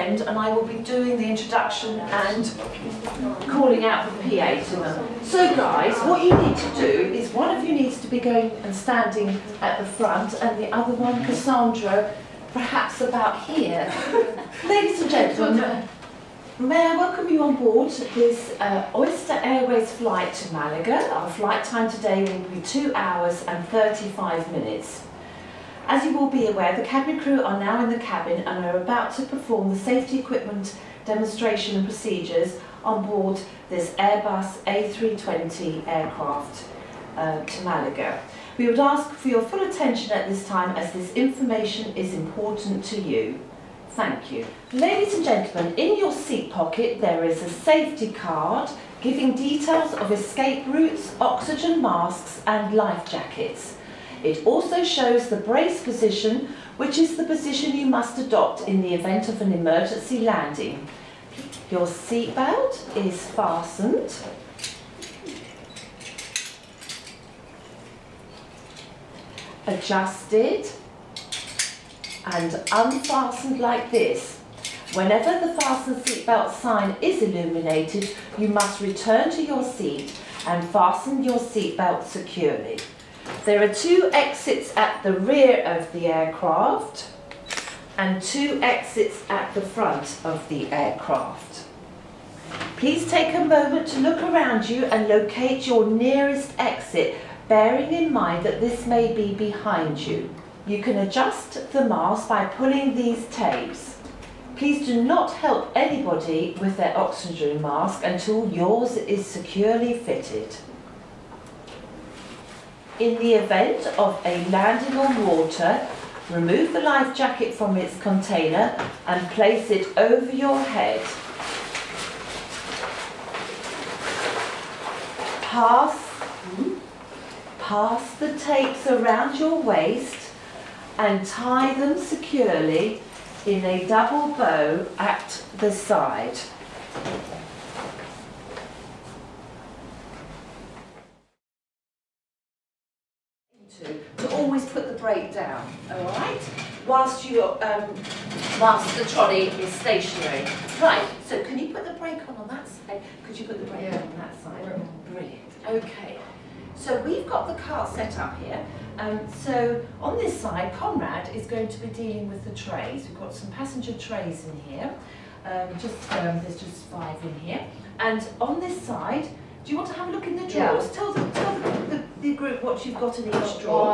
end and I will be doing the introduction and calling out the PA to them. So guys, what you need to do is one of you needs to be going and standing at the front and the other one, Cassandra, perhaps about here. Ladies and gentlemen, may I welcome you on board this Oyster Airways flight to Malaga. Our flight time today will be 2 hours and 35 minutes. As you will be aware, the cabin crew are now in the cabin and are about to perform the safety equipment demonstration and procedures on board this Airbus A320 aircraft to Malaga. We would ask for your full attention at this time as this information is important to you. Thank you. Ladies and gentlemen, in your seat pocket there is a safety card giving details of escape routes, oxygen masks and life jackets. It also shows the brace position, which is the position you must adopt in the event of an emergency landing. Your seatbelt is fastened. Adjusted and unfastened like this. Whenever the fasten seatbelt sign is illuminated, you must return to your seat and fasten your seatbelt securely. There are 2 exits at the rear of the aircraft and 2 exits at the front of the aircraft. Please take a moment to look around you and locate your nearest exit, bearing in mind that this may be behind you. You can adjust the mask by pulling these tapes. Please do not help anybody with their oxygen mask until yours is securely fitted. In the event of a landing on water, remove the life jacket from its container and place it over your head. Pass the tapes around your waist and tie them securely in a double bow at the side. To always put the brake down, all right? Whilst the trolley is stationary. Right. So can you put the brake on that side? Could you put the brake on that side? Brilliant. Okay. So we've got the car set up here. So on this side, Conrad is going to be dealing with the trays. We've got some passenger trays in here. There's just 5 in here. And on this side, do you want to have a look in the drawers? Yeah. Tell the group what you've got in each drawer.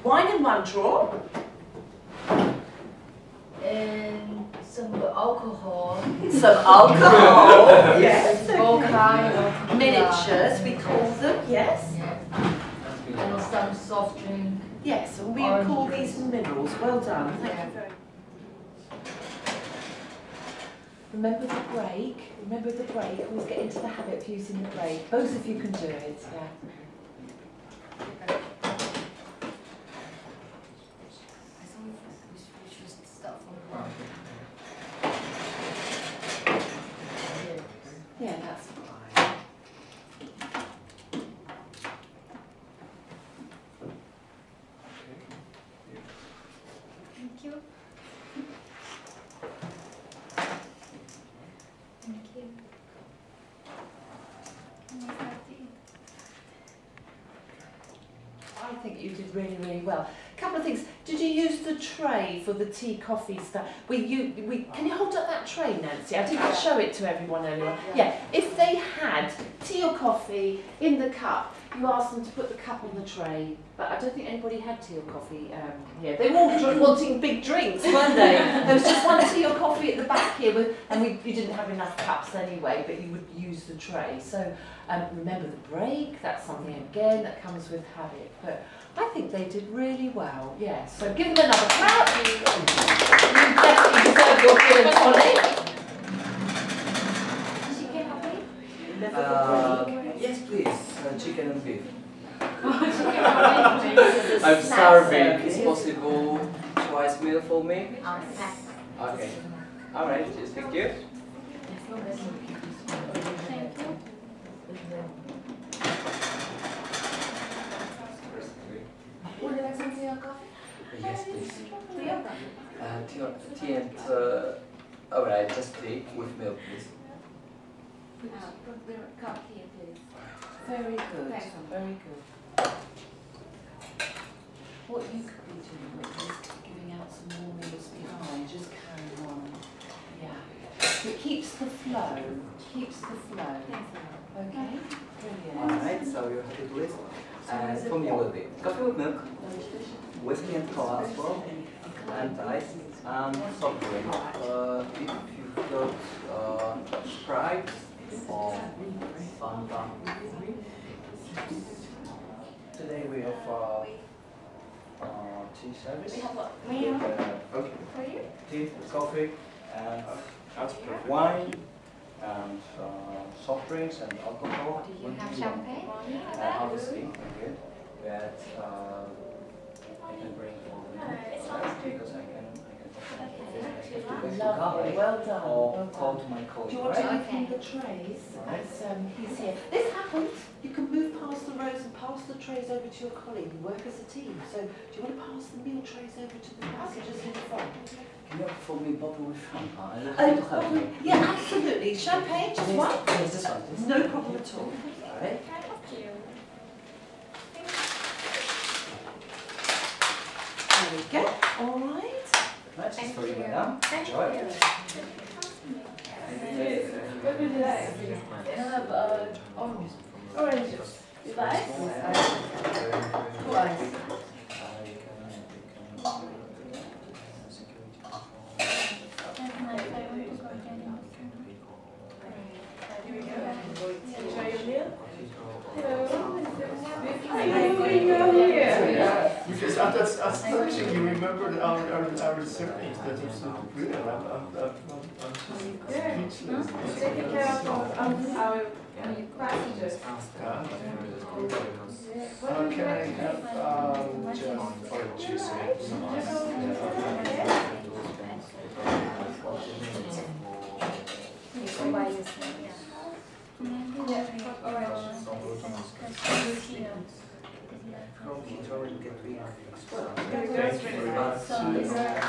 Wine in one drawer. And some alcohol. Some alcohol. Yes. All kind of miniatures, we call them. Yes. Yeah. And some soft drink. Yes, and we call these minerals. Well done. Thank you very much. Remember the brake. Remember the brake. Always get into the habit of using the brake. Both of you can do it. Yeah. Yeah, that's fine. Thank you. Thank you. I think you did really, really well. A couple of things. Did you use the tray for the tea, coffee stuff? Can you hold up that tray, Nancy? I didn't show it to everyone earlier. Yeah. If they had tea or coffee in the cup, you asked them to put the cup on the tray. But I don't think anybody had tea or coffee here. They were all wanting big drinks, weren't they? There was just one tea or coffee at the back here, and you didn't have enough cups anyway, but you would use the tray. So remember the break, that's something again that comes with habit. But I think they did really well, yeah. So give them another clap. You definitely deserve your gin and tonic. Did you get happy? Yes, please. Chicken and beef. I'm I'm starving. Is it possible twice meal for me? Okay. Alright, just thank you. Thank you. Would you like some tea or coffee? Yes, please. Tea or coffee? Tea and alright. Alright, just tea with milk, please. Cup here, please. Very good, Thanks. very good. What you could be doing is giving out some more meals behind, just carry on. Yeah. It keeps the flow, keeps the flow. Okay? Brilliant. Alright, so you're happy with it? And for me will be coffee with milk, whiskey and cola as well, and ice, and soft drink. If you've got Sprite or Fanta. Today we have tea service. We have what? Okay. For you? Tea, coffee, and wine, and soft drinks and alcohol. Do you have champagne? Obviously, good. That I can bring forward because I can Lovely, well done. or Well call done. to my colleague. Do you want right? to open the trays as he's here? This happens. You can move past the rows and pass the trays over to your colleague. You work as a team. So do you want to pass the meal trays over to the passengers in front? Can you offer for me a bottle with champagne? I love you to have me. Yeah, absolutely. Champagne, just one? Yes, this one, please. No problem at all. Alright. There we go. All right. Nice, it's for you, madam. Enjoy. What would you like? Have oranges. You like? Twice. Enjoy your meal. Hello. Because as touching, you remembered our surveys that are so brilliant. I'm speechless. Taking care of our passengers. Can I have just for juice? From Keto and get me. Thank you very much.